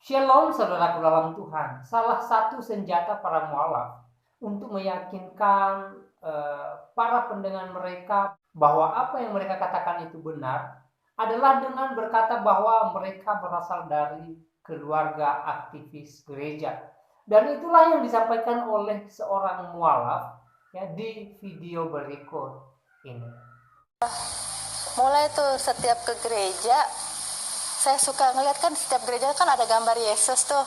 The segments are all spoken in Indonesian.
Shalom saudaraku dalam Tuhan. Salah satu senjata para mualaf untuk meyakinkan para pendengar mereka bahwa apa yang mereka katakan itu benar adalah dengan berkata bahwa mereka berasal dari keluarga aktivis gereja. Dan itulah yang disampaikan oleh seorang mualaf ya di video berikut ini. Mulai tuh setiap ke gereja, saya suka ngeliat kan setiap gereja kan ada gambar Yesus tuh.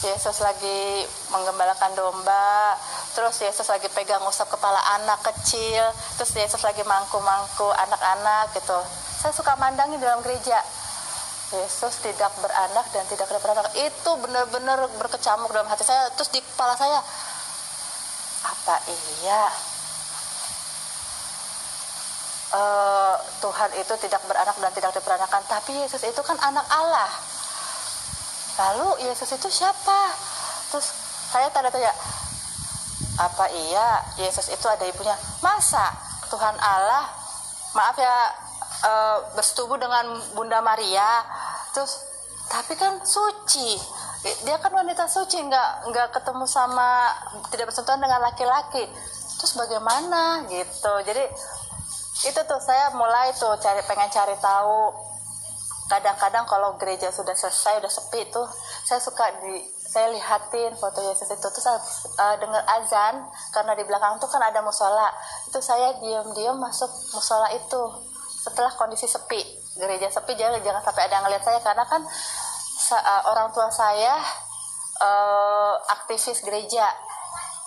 Yesus lagi menggembalakan domba, terus Yesus lagi pegang usap kepala anak kecil, terus Yesus lagi mangku-mangku anak-anak gitu. Saya suka mandangin dalam gereja. Yesus tidak beranak dan tidak ada beranak. Itu benar-benar berkecamuk dalam hati saya. Terus di kepala saya, apa iya Tuhan itu tidak beranak dan tidak diperanakan, tapi Yesus itu kan anak Allah. Lalu Yesus itu siapa? Terus saya tanya, apa iya Yesus itu ada ibunya? Masa Tuhan Allah, maaf ya, bersetubuh dengan Bunda Maria, terus tapi kan suci, dia kan wanita suci, nggak ketemu sama, tidak bersentuhan dengan laki-laki, terus bagaimana gitu. Jadi itu tuh saya mulai tuh pengen cari tahu. Kadang-kadang kalau gereja sudah selesai, udah sepi tuh, saya lihatin foto Yesus itu, terus saya dengar azan, karena di belakang tuh kan ada musola, itu saya diam-diam masuk musola itu setelah kondisi sepi, gereja sepi, jangan sampai ada yang ngeliat saya, karena kan orang tua saya aktivis gereja.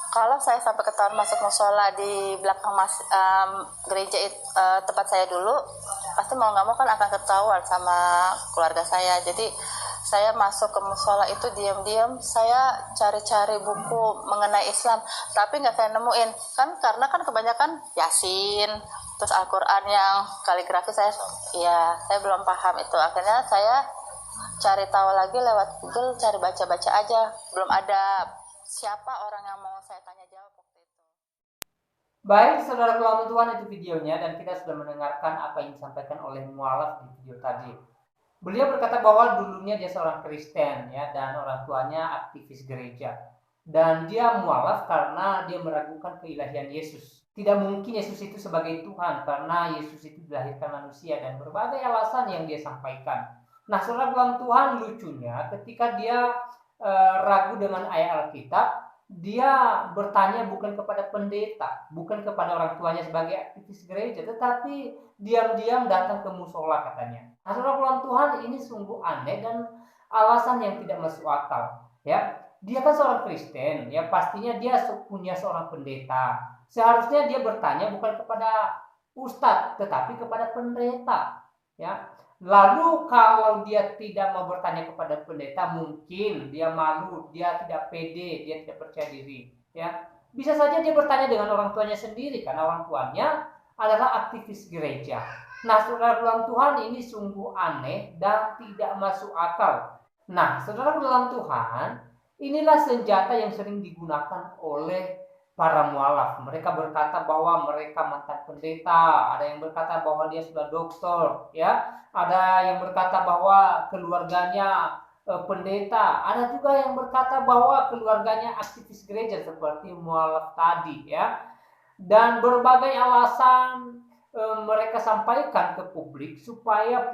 Kalau saya sampai ketahuan masuk musola di belakang gereja tempat saya dulu, pasti mau nggak mau kan akan ketahuan sama keluarga saya. Jadi saya masuk ke musola itu diam-diam, saya cari-cari buku mengenai Islam, tapi nggak saya nemuin kan, karena kan kebanyakan Yasin, terus Al-Quran yang kaligrafi saya belum paham itu. Akhirnya saya cari tahu lagi lewat Google, cari baca-baca aja, belum ada siapa orang yang mau saya tanya jawab waktu itu. Baik, saudara dalam Tuhan, itu videonya, dan kita sudah mendengarkan apa yang disampaikan oleh mualaf di video tadi. Beliau berkata bahwa dulunya dia seorang Kristen ya, dan orang tuanya aktivis gereja. Dan dia mualaf karena dia meragukan keilahian Yesus. Tidak mungkin Yesus itu sebagai Tuhan karena Yesus itu dilahirkan manusia, dan berbagai alasan yang dia sampaikan. Nah, saudara dalam Tuhan, lucunya ketika dia ragu dengan ayat Alkitab, dia bertanya bukan kepada pendeta, bukan kepada orang tuanya sebagai aktivis gereja, tetapi diam-diam datang ke musola katanya. Nah, saudara Tuhan, ini sungguh aneh dan alasan yang tidak masuk akal. Ya, dia kan seorang Kristen, ya pastinya dia punya seorang pendeta. Seharusnya dia bertanya bukan kepada ustadz, tetapi kepada pendeta. Ya, lalu kalau dia tidak mau bertanya kepada pendeta, mungkin dia malu, dia tidak pede, dia tidak percaya diri. Ya, bisa saja dia bertanya dengan orang tuanya sendiri, karena orang tuanya adalah aktivis gereja. Nah, saudara dalam Tuhan, ini sungguh aneh dan tidak masuk akal. Nah, saudara dalam Tuhan, inilah senjata yang sering digunakan oleh para mualaf. Mereka berkata bahwa mereka mantan pendeta, ada yang berkata bahwa dia sudah doktor, ya, ada yang berkata bahwa keluarganya pendeta, ada juga yang berkata bahwa keluarganya aktivis gereja seperti mualaf tadi, ya. Dan berbagai alasan mereka sampaikan ke publik supaya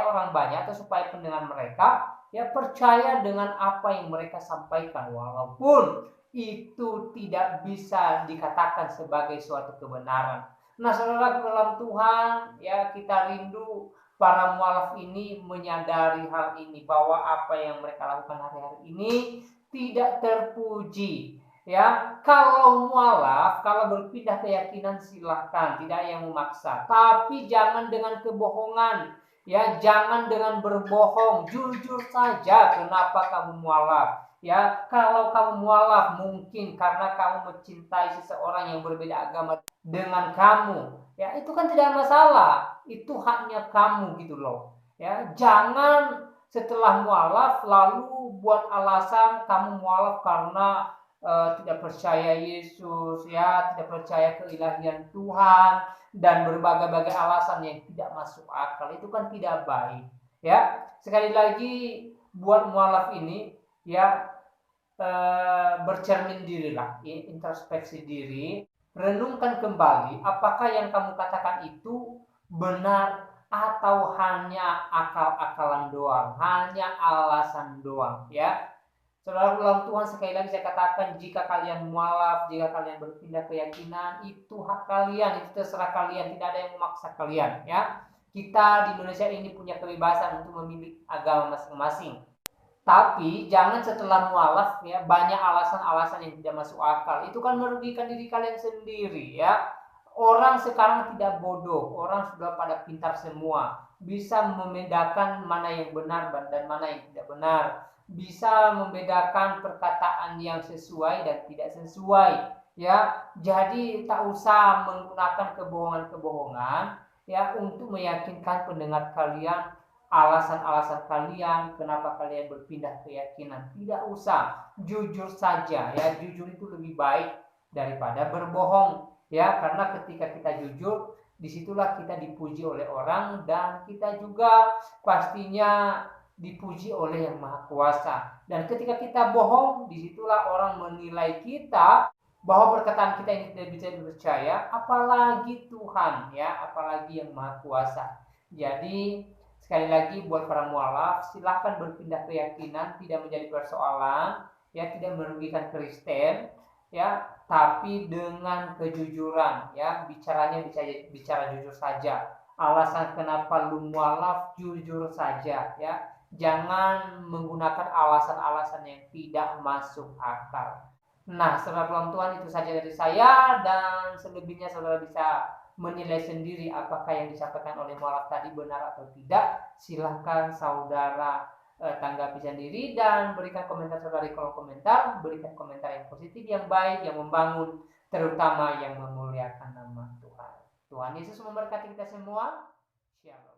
orang banyak atau supaya pendengar mereka ya percaya dengan apa yang mereka sampaikan, walaupun itu tidak bisa dikatakan sebagai suatu kebenaran. Nah, saudara dalam Tuhan, ya kita rindu para mualaf ini menyadari hal ini, bahwa apa yang mereka lakukan hari-hari ini tidak terpuji. Ya, kalau mualaf, kalau berpindah keyakinan silahkan, tidak yang memaksa, tapi jangan dengan kebohongan. Ya, jangan dengan berbohong, jujur saja kenapa kamu mualaf. Ya, kalau kamu mualaf mungkin karena kamu mencintai seseorang yang berbeda agama dengan kamu. Ya, itu kan tidak masalah. Itu haknya kamu gitu loh. Ya, jangan setelah mualaf lalu buat alasan kamu mualaf karena tidak percaya Yesus, ya, tidak percaya keilahian Tuhan, dan berbagai-bagai alasan yang tidak masuk akal. Itu kan tidak baik. Ya, sekali lagi buat mualaf ini ya bercermin dirilah, introspeksi diri, renungkan kembali apakah yang kamu katakan itu benar atau hanya akal-akalan doang, hanya alasan doang ya. Saudara dalam Tuhan, sekali lagi saya katakan, jika kalian mualaf, jika kalian berpindah keyakinan, itu hak kalian, itu terserah kalian, tidak ada yang memaksa kalian ya. Kita di Indonesia ini punya kebebasan untuk memilih agama masing-masing. Tapi jangan setelah mualaf ya banyak alasan-alasan yang tidak masuk akal. Itu kan merugikan diri kalian sendiri ya. Orang sekarang tidak bodoh, orang sudah pada pintar semua. Bisa membedakan mana yang benar dan mana yang tidak benar. Bisa membedakan perkataan yang sesuai dan tidak sesuai ya. Jadi tak usah menggunakan kebohongan-kebohongan ya untuk meyakinkan pendengar kalian, alasan-alasan kalian kenapa kalian berpindah keyakinan. Tidak usah, jujur saja ya. Jujur itu lebih baik daripada berbohong ya, karena ketika kita jujur, disitulah kita dipuji oleh orang, dan kita juga pastinya dipuji oleh Yang Maha Kuasa. Dan ketika kita bohong, disitulah orang menilai kita bahwa perkataan kita ini tidak bisa dipercaya, apalagi Tuhan ya, apalagi Yang Maha Kuasa. Jadi sekali lagi buat para mualaf, silahkan berpindah keyakinan, tidak menjadi persoalan ya, tidak merugikan Kristen ya, tapi dengan kejujuran ya, bicaranya bicara jujur saja. Alasan kenapa lu mualaf, jujur saja ya, jangan menggunakan alasan-alasan yang tidak masuk akal. Nah, saudara dalam Tuhan, itu saja dari saya, dan selebihnya saudara bisa menilai sendiri apakah yang disampaikan oleh mualaf tadi benar atau tidak. Silahkan saudara tanggapi sendiri dan berikan komentar saudara di kolom komentar. Berikan komentar yang positif, yang baik, yang membangun, terutama yang memuliakan nama Tuhan. Tuhan Yesus memberkati kita semua. Shalom.